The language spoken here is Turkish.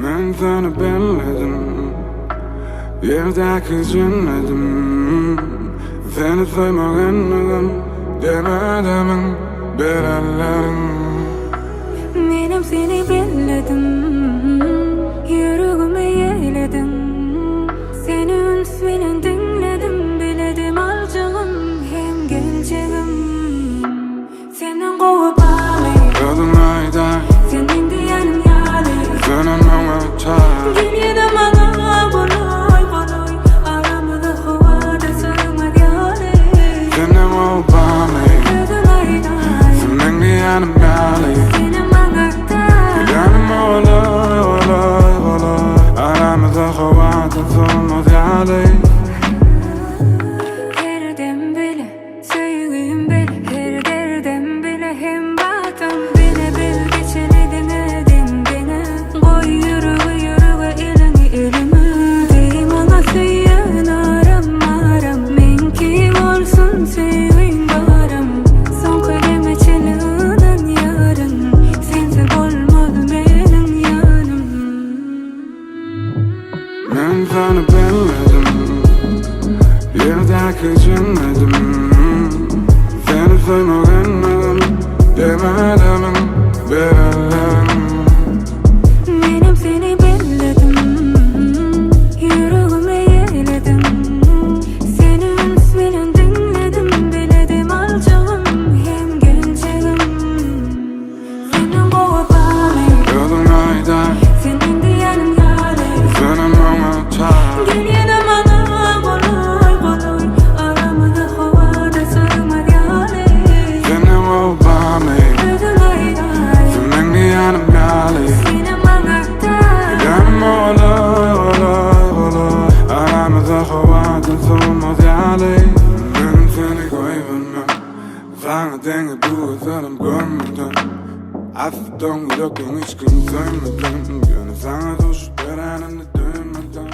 Ben seni belledim, yerdeki cennetim. Seni sevmegendim, demedemin belellerim. Menem seni belledim, yüreğime yeyledim. Seni ünsüyle dinledim, biledim alacağım hem geleceğim. Senin kovup ağlayıp Kadın ayda, senin diyenin yâli. senin bana çağır. Dünyada bana bolay bolay, aramızda havada sığmaz yâli. Senin o bana, Kadın ayday, senin diyenin yâli. senin bana da. Yanım olay olay olay, aramızda havada sığmaz yâli. Her dem bile, sevgim bile, her derdem bile, hem baktım bile bil geçeledin edin beni. Koy yürüge elini elime, deyim ona söyleyin aram aram. Men kim olsun sevgin baram, son kademe çelinin yarın. Sensiz olmadı benim yanım. Ben seni belledim, yerdeki cennetim. Seni sevmegendim, demedemin belellerim. Menem seni belledim, yüreğime yeyledim. Seni ünsüyle dinledim, biledim alacağım hem geleceğim. Senin kovup ağlayıp Kadın ayda, senin diyenin yâli. senin bana çağır. Dünyada bana bolay bolay, aramızda havada sığmaz yâli. Senin o bana, Kadın ayday, senin diyenin yâli. senin bana da. Yanım olay olay olay, aramızda havada sığmaz yâli. Ben seni koyamam, sana denge duysam görmedim. Aslında yok hiç kimse sevmedim. Gönül sana tuş verenini duymadım.